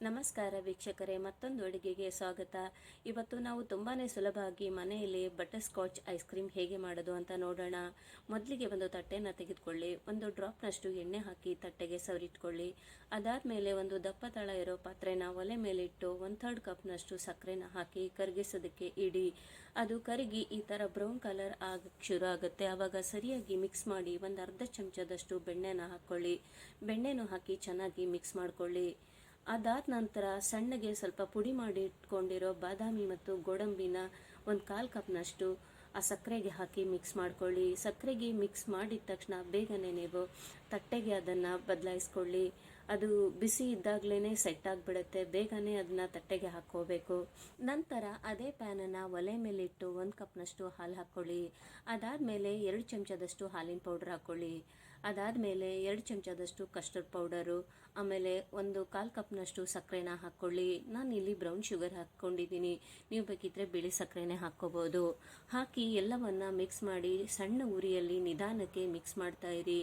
ನಮಸ್ಕಾರ ವೀಕ್ಷಕರೇ, ಮತ್ತೊಂದು ಅಡುಗೆಗೆ ಸ್ವಾಗತ. ಇವತ್ತು ನಾವು ತುಂಬಾ ಸುಲಭವಾಗಿ ಮನೆಯಲ್ಲಿ ಬಟರ್ ಸ್ಕಾಚ್ ಐಸ್ ಕ್ರೀಮ್ ಹೇಗೆ ಮಾಡೋದು ಅಂತ ನೋಡೋಣ. ಮೊದಲಿಗೆ ಒಂದು ತಟ್ಟೆನ ತೆಗೆದುಕೊಳ್ಳಿ. ಒಂದು ಡ್ರಾಪ್ನಷ್ಟು ಎಣ್ಣೆ ಹಾಕಿ ತಟ್ಟೆಗೆ ಸವರಿಟ್ಕೊಳ್ಳಿ. ಅದಾದಮೇಲೆ ಒಂದು ದಪ್ಪ ತಳ ಇರೋ ಪಾತ್ರೆನ ಒಲೆ ಮೇಲಿಟ್ಟು 1/3 ಕಪ್ನಷ್ಟು ಸಕ್ಕರೆನ ಹಾಕಿ ಕರಗಿಸೋದಕ್ಕೆ ಇಡಿ. ಅದು ಕರಗಿ ಈ ಥರ ಬ್ರೌನ್ ಕಲರ್ ಆಗಕ್ಕೆ ಶುರು ಆಗುತ್ತೆ. ಆವಾಗ ಸರಿಯಾಗಿ ಮಿಕ್ಸ್ ಮಾಡಿ ಒಂದು ಅರ್ಧ ಚಮಚದಷ್ಟು ಬೆಣ್ಣೆನ ಹಾಕ್ಕೊಳ್ಳಿ. ಬೆಣ್ಣೆನೂ ಹಾಕಿ ಚೆನ್ನಾಗಿ ಮಿಕ್ಸ್ ಮಾಡ್ಕೊಳ್ಳಿ. ಅದಾದ ನಂತರ ಸಣ್ಣಗೆ ಸ್ವಲ್ಪ ಪುಡಿ ಮಾಡಿ ಇಟ್ಕೊಂಡಿರೋ ಬಾದಾಮಿ ಮತ್ತು ಗೋಡಂಬಿನ ಒಂದು 1/4 ಕಪ್ನಷ್ಟು ಆ ಸಕ್ಕರೆಗೆ ಹಾಕಿ ಮಿಕ್ಸ್ ಮಾಡ್ಕೊಳ್ಳಿ. ಸಕ್ಕರೆಗೆ ಮಿಕ್ಸ್ ಮಾಡಿದ ತಕ್ಷಣ ಬೇಗನೆ ನೀವು ತಟ್ಟೆಗೆ ಅದನ್ನು ಬದಲಾಯಿಸ್ಕೊಳ್ಳಿ. ಅದು ಬಿಸಿ ಇದ್ದಾಗಲೇ ಸೆಟ್ ಆಗಿಬಿಡುತ್ತೆ. ಬೇಗನೆ ಅದನ್ನ ತಟ್ಟೆಗೆ ಹಾಕ್ಕೋಬೇಕು. ನಂತರ ಅದೇ ಪ್ಯಾನನ್ನು ಒಲೆ ಮೇಲಿಟ್ಟು 1 ಕಪ್ನಷ್ಟು ಹಾಲು ಹಾಕ್ಕೊಳ್ಳಿ. ಅದಾದಮೇಲೆ 2 ಚಮಚದಷ್ಟು ಹಾಲಿನ ಪೌಡರ್ ಹಾಕ್ಕೊಳ್ಳಿ. ಅದಾದಮೇಲೆ 2 ಚಮಚದಷ್ಟು ಕಸ್ಟರ್ಡ್ ಪೌಡರು, ಆಮೇಲೆ ಒಂದು 1/4 ಕಪ್ನಷ್ಟು ಸಕ್ಕರೆನ ಹಾಕ್ಕೊಳ್ಳಿ. ನಾನಿಲ್ಲಿ ಬ್ರೌನ್ ಶುಗರ್ ಹಾಕ್ಕೊಂಡಿದ್ದೀನಿ. ನೀವು ಬೇಕಿದ್ರೆ ಬಿಳಿ ಸಕ್ಕರೆನೇ ಹಾಕ್ಕೋಬೋದು. ಹಾಕಿ ಎಲ್ಲವನ್ನು ಮಿಕ್ಸ್ ಮಾಡಿ ಸಣ್ಣ ಉರಿಯಲ್ಲಿ ನಿಧಾನಕ್ಕೆ ಮಿಕ್ಸ್ ಮಾಡ್ತಾ ಇರಿ.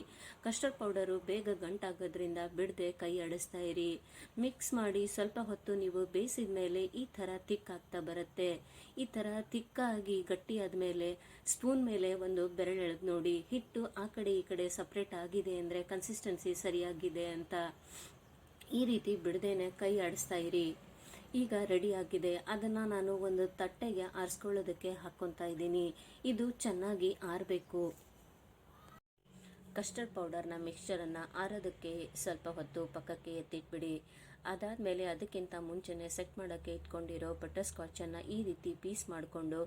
ಕಸ್ಟರ್ಡ್ ಪೌಡರು ಬೇಗ ಗಂಟಾಗೋದ್ರಿಂದ ಬಿಡದೆ ಕೈ ಆಡಿಸ್ತಾ ಇರಿ. ಮಿಕ್ಸ್ ಮಾಡಿ ಸ್ವಲ್ಪ ಹೊತ್ತು ನೀವು ಬೇಯಿಸಿದ ಮೇಲೆ ಈ ಥರ ತಿಕ್ಕಾಗ್ತಾ ಬರುತ್ತೆ. ಈ ಥರ ತಿಕ್ಕಾಗಿ ಗಟ್ಟಿ ಆದಮೇಲೆ ಸ್ಪೂನ್ ಮೇಲೆ ಒಂದು ಬೆರಳೆಳೆದು ನೋಡಿ. ಹಿಟ್ಟು ಆ ಕಡೆ ಈ ಕಡೆ ಸಪ್ರೇಟ್ ಆಗಿದೆ ಅಂದರೆ ಕನ್ಸಿಸ್ಟೆನ್ಸಿ ಸರಿಯಾಗಿದೆ ಅಂತ. ಈ ರೀತಿ ಬಿಡದೇನೆ ಕೈ ಆಡಿಸ್ತಾ ಇರಿ. ಈಗ ರೆಡಿ ಆಗಿದೆ. ಅದನ್ನು ನಾನು ಒಂದು ತಟ್ಟೆಗೆ ಆರಿಸ್ಕೊಳ್ಳೋದಕ್ಕೆ ಹಾಕ್ಕೊತಾ ಇದ್ದೀನಿ. ಇದು ಚೆನ್ನಾಗಿ ಆರಬೇಕು. ಕಸ್ಟರ್ಡ್ ಪೌಡರ್ನ ಮಿಕ್ಸ್ಚರನ್ನು ಆರೋದಕ್ಕೆ ಸ್ವಲ್ಪ ಹೊತ್ತು ಪಕ್ಕಕ್ಕೆ ಎತ್ತಿಟ್ಬಿಡಿ. ಅದಾದಮೇಲೆ ಅದಕ್ಕಿಂತ ಮುಂಚೆನೇ ಸೆಟ್ ಮಾಡೋಕ್ಕೆ ಇಟ್ಕೊಂಡಿರೋ ಬಟರ್ ಸ್ಕಾಚನ್ನು ಈ ರೀತಿ ಪೀಸ್ ಮಾಡಿಕೊಂಡು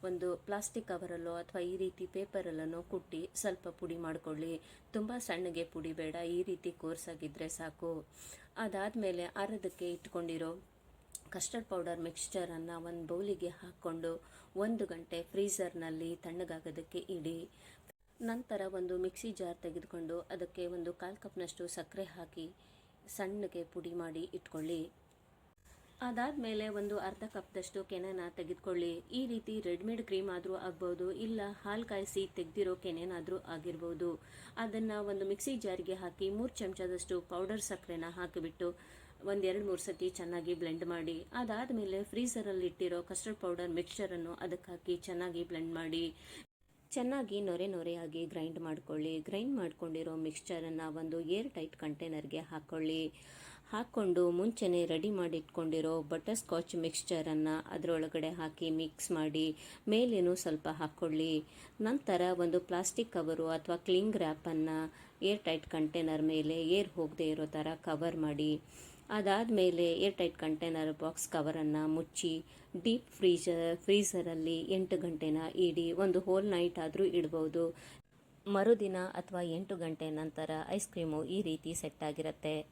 ಒಂದು ಪ್ಲಾಸ್ಟಿಕ್ ಕವರಲ್ಲೋ ಅಥವಾ ಈ ರೀತಿ ಪೇಪರಲ್ಲೋ ಕುಟ್ಟಿ ಸ್ವಲ್ಪ ಪುಡಿ ಮಾಡಿಕೊಳ್ಳಿ. ತುಂಬ ಸಣ್ಣಗೆ ಪುಡಿ ಬೇಡ, ಈ ರೀತಿ ಕೋರ್ಸಾಗಿದ್ದರೆ ಸಾಕು. ಅದಾದಮೇಲೆ ಆರೋದಕ್ಕೆ ಇಟ್ಕೊಂಡಿರೋ ಕಸ್ಟರ್ಡ್ ಪೌಡರ್ ಮಿಕ್ಸ್ಚರನ್ನು ಒಂದು ಬೌಲಿಗೆ ಹಾಕ್ಕೊಂಡು 1 ಗಂಟೆ ಫ್ರೀಝರ್ನಲ್ಲಿ ತಣ್ಣಗಾಗೋದಕ್ಕೆ ಇಡಿ. ನಂತರ ಒಂದು ಮಿಕ್ಸಿ ಜಾರ್ ತೆಗೆದುಕೊಂಡು ಅದಕ್ಕೆ ಒಂದು 1/4 ಕಪ್ನಷ್ಟು ಸಕ್ಕರೆ ಹಾಕಿ ಸಣ್ಣಗೆ ಪುಡಿ ಮಾಡಿ ಇಟ್ಕೊಳ್ಳಿ. ಅದಾದಮೇಲೆ ಒಂದು ಅರ್ಧ ಕಪ್ದಷ್ಟು ಕೆನೆನ ತೆಗೆದುಕೊಳ್ಳಿ. ಈ ರೀತಿ ರೆಡಿಮೇಡ್ ಕ್ರೀಮ್ ಆದರೂ ಆಗ್ಬೋದು, ಇಲ್ಲ ಹಾಲು ಕಾಯಿಸಿ ತೆಗೆದಿರೋ ಕೆನೆನಾದರೂ ಆಗಿರ್ಬೋದು. ಅದನ್ನು ಒಂದು ಮಿಕ್ಸಿ ಜಾರಿಗೆ ಹಾಕಿ 3 ಚಮಚದಷ್ಟು ಪೌಡರ್ ಸಕ್ಕರೆನ ಹಾಕಿಬಿಟ್ಟು ಒಂದು 2-3 ಸತಿ ಚೆನ್ನಾಗಿ ಬ್ಲೆಂಡ್ ಮಾಡಿ. ಅದಾದಮೇಲೆ ಫ್ರೀಝರಲ್ಲಿ ಇಟ್ಟಿರೋ ಕಸ್ಟರ್ಡ್ ಪೌಡರ್ ಮಿಕ್ಸ್ಚರನ್ನು ಅದಕ್ಕೆ ಹಾಕಿ ಚೆನ್ನಾಗಿ ಬ್ಲೆಂಡ್ ಮಾಡಿ. ಚೆನ್ನಾಗಿ ನೊರೆಯಾಗಿ ಗ್ರೈಂಡ್ ಮಾಡ್ಕೊಳ್ಳಿ. ಗ್ರೈಂಡ್ ಮಾಡ್ಕೊಂಡಿರೋ ಮಿಕ್ಸ್ಚರನ್ನು ಒಂದು ಏರ್ ಟೈಟ್ ಕಂಟೈನರ್ಗೆ ಹಾಕ್ಕೊಂಡು ಮುಂಚೆನೇ ರೆಡಿ ಮಾಡಿ ಇಟ್ಕೊಂಡಿರೋ ಬಟರ್ ಸ್ಕಾಚ್ ಮಿಕ್ಸ್ಚರನ್ನು ಅದರೊಳಗಡೆ ಹಾಕಿ ಮಿಕ್ಸ್ ಮಾಡಿ ಮೇಲೇನೂ ಸ್ವಲ್ಪ ಹಾಕ್ಕೊಳ್ಳಿ. ನಂತರ ಒಂದು ಪ್ಲಾಸ್ಟಿಕ್ ಕವರು ಅಥವಾ ಕ್ಲಿಂಗ್ ರ್ಯಾಪನ್ನು ಏರ್ ಟೈಟ್ ಕಂಟೈನರ್ ಮೇಲೆ ಏರ್ ಹೋಗದೆ ಇರೋ ಥರ ಕವರ್ ಮಾಡಿ. ಅದಾದಮೇಲೆ ಏರ್ ಟೈಟ್ ಕಂಟೈನರ್ ಬಾಕ್ಸ್ ಕವರನ್ನು ಮುಚ್ಚಿ ಡೀಪ್ ಫ್ರೀಝರಲ್ಲಿ 8 ಗಂಟೆನ ಇಡಿ. ಒಂದು ಹೋಲ್ ನೈಟ್ ಆದರೂ ಇಡ್ಬೋದು. ಮರುದಿನ ಅಥವಾ 8 ಗಂಟೆ ನಂತರ ಐಸ್ ಕ್ರೀಮು ಈ ರೀತಿ ಸೆಟ್ ಆಗಿರುತ್ತೆ.